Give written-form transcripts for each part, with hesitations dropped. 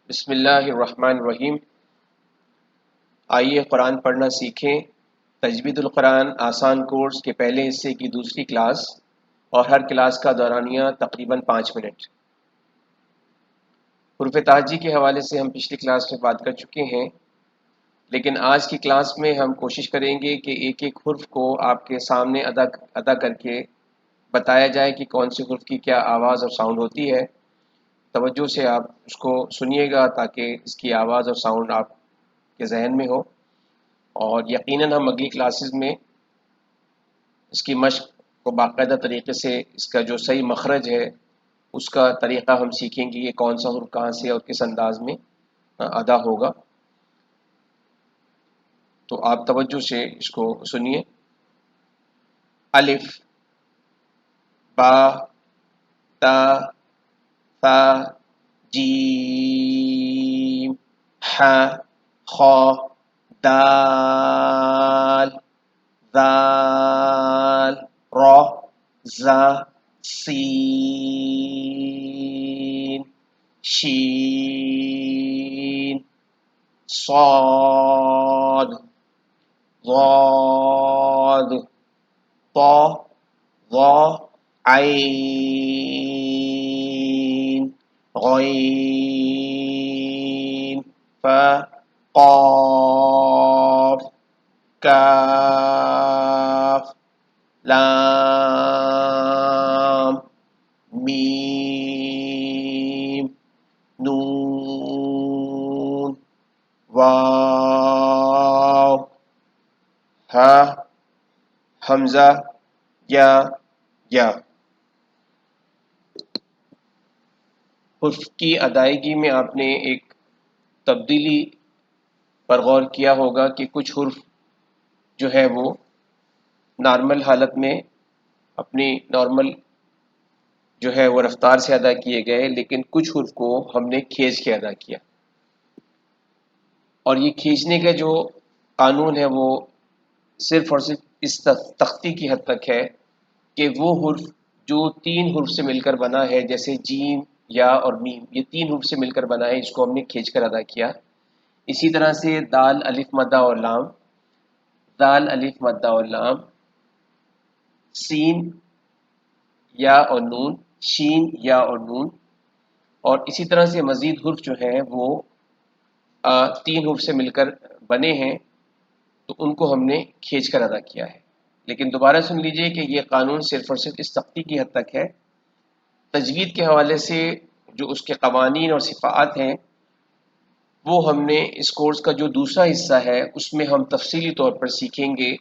بسم اللہ الرحمن الرحیم۔ آئیے قرآن پڑھنا سیکھیں۔ تجوید القرآن آسان کورس کے پہلے حصے کی دوسری کلاس، اور ہر کلاس کا دورانیہ تقریباً 5 منٹ۔ حروف تہجی کے حوالے سے ہم پچھلی کلاس میں بات کر چکے ہیں، لیکن آج کی کلاس میں ہم کوشش کریں گے کہ ایک ایک حرف کو آپ کے سامنے ادا کر کے بتایا جائے کہ کون سے حرف کی کیا آواز اور ساؤنڈ ہوتی ہے۔ توجہ سے آپ اس کو سنیے گا تاکہ اس کی آواز اور ساؤنڈ آپ کے ذہن میں ہو، اور یقیناً ہم اگلی کلاسز میں اس کی مشق کو باقاعدہ طریقے سے اس کا جو صحیح مخرج ہے اس کا طریقہ ہم سیکھیں گے، یہ کون سا حرف کہاں سے اور کس انداز میں ادا ہوگا۔ تو آپ توجہ سے اس کو سنیے۔ الف، با، تا، ثا، جیم، ح، خ، دال، ذال، را، زا، سین، شین، صاد، ضاد، طا، ظا، عین، غین، فا، قاف، کاف، لام، میم، نون، واو، ہا، حمزہ، یا۔ حرف کی ادائیگی میں آپ نے ایک تبدیلی پر غور کیا ہوگا کہ کچھ حرف جو ہے وہ نارمل حالت میں اپنی نارمل جو ہے وہ رفتار سے ادا کیے گئے، لیکن کچھ حرف کو ہم نے کھینچ کے ادا کیا، اور یہ کھینچنے کا جو قانون ہے وہ صرف اور صرف اس تختی کی حد تک ہے کہ وہ حرف جو 3 حرف سے مل کر بنا ہے، جیسے جیم، یا اور میم، یہ 3 حرف سے مل کر بنا ہے، اس کو ہم نے کھینچ کر ادا کیا۔ اسی طرح سے دال، الف، مدہ اور لام، دال، الف، مدہ اور لام، سین، یا اور نون، شین، یا اور نون، اور اسی طرح سے مزید حرف جو ہیں وہ 3 حرف سے مل کر بنے ہیں، تو ان کو ہم نے کھینچ کر ادا کیا ہے۔ لیکن دوبارہ سن لیجئے کہ یہ قانون صرف اور صرف اس تختی کی حد تک ہے۔ تجوید کے حوالے سے جو اس کے قوانین اور صفات ہیں وہ ہم نے اس کورس کا جو دوسرا حصہ ہے اس میں ہم تفصیلی طور پر سیکھیں گے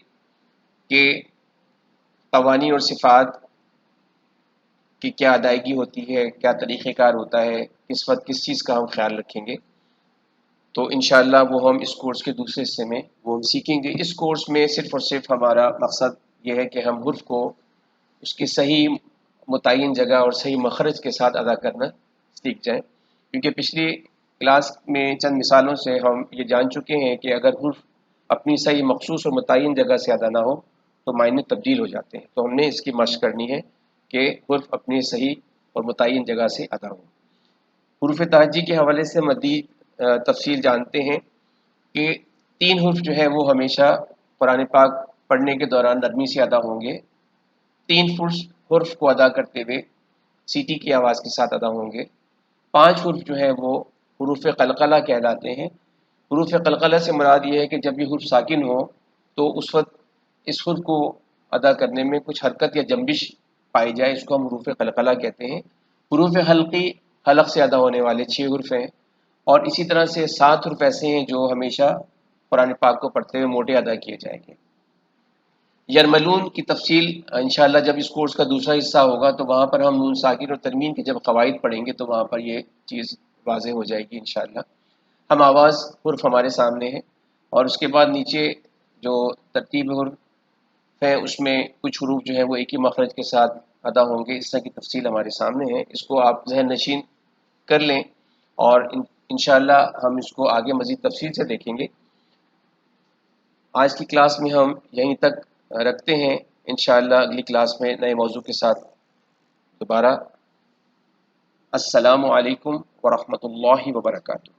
کہ قوانین اور صفات کی کیا ادائیگی ہوتی ہے، کیا طریقہ کار ہوتا ہے، کس وقت کس چیز کا ہم خیال رکھیں گے۔ تو انشاءاللہ وہ ہم اس کورس کے دوسرے حصے میں وہ ہم سیکھیں گے۔ اس کورس میں صرف اور صرف ہمارا مقصد یہ ہے کہ ہم حرف کو اس کی صحیح متعین جگہ اور صحیح مخرج کے ساتھ ادا کرنا سیکھ جائیں، کیونکہ پچھلی کلاس میں چند مثالوں سے ہم یہ جان چکے ہیں کہ اگر حرف اپنی صحیح مخصوص اور متعین جگہ سے ادا نہ ہو تو معنی تبدیل ہو جاتے ہیں۔ تو ہم نے اس کی مشق کرنی ہے کہ حرف اپنی صحیح اور متعین جگہ سے ادا ہو۔ حروف تہجی کے حوالے سے مزید تفصیل جانتے ہیں کہ 3 حرف جو ہے وہ ہمیشہ قرآن پاک پڑھنے کے دوران نرمی سے ادا ہوں گے۔ 3 حرف کو ادا کرتے ہوئے سیٹی کی آواز کے ساتھ ادا ہوں گے۔ 5 حرف جو ہے وہ حروف قلقلہ کہلاتے ہیں۔ حروف قلقلہ سے مراد یہ ہے کہ جب یہ حرف ساکن ہو تو اس وقت اس حرف کو ادا کرنے میں کچھ حرکت یا جنبش پائی جائے، اس کو ہم حروف قلقلہ کہتے ہیں۔ حروف حلقی حلق سے ادا ہونے والے 6 حرف ہیں، اور اسی طرح سے 7 حرف ایسے ہیں جو ہمیشہ قرآن پاک کو پڑھتے ہوئے موٹے ادا کیے جائیں گے۔ یرملون کی تفصیل انشاءاللہ جب اس کورس کا دوسرا حصہ ہوگا تو وہاں پر ہم نون ساکن اور تنوین کے جب قواعد پڑھیں گے تو وہاں پر یہ چیز واضح ہو جائے گی انشاءاللہ۔ ہم آواز حرف ہمارے سامنے ہے، اور اس کے بعد نیچے جو ترتیب حرف ہے اس میں کچھ حروف جو ہے وہ ایک ہی مخرج کے ساتھ ادا ہوں گے، اس طرح کی تفصیل ہمارے سامنے ہے۔ اس کو آپ ذہن نشین کر لیں، اور انشاءاللہ ہم اس کو آگے مزید تفصیل سے دیکھیں گے۔ آج کی کلاس میں ہم یہیں تک رکھتے ہیں، انشاءاللہ اگلی کلاس میں نئے موضوع کے ساتھ دوبارہ۔ السلام علیکم ورحمۃ اللہ وبرکاتہ۔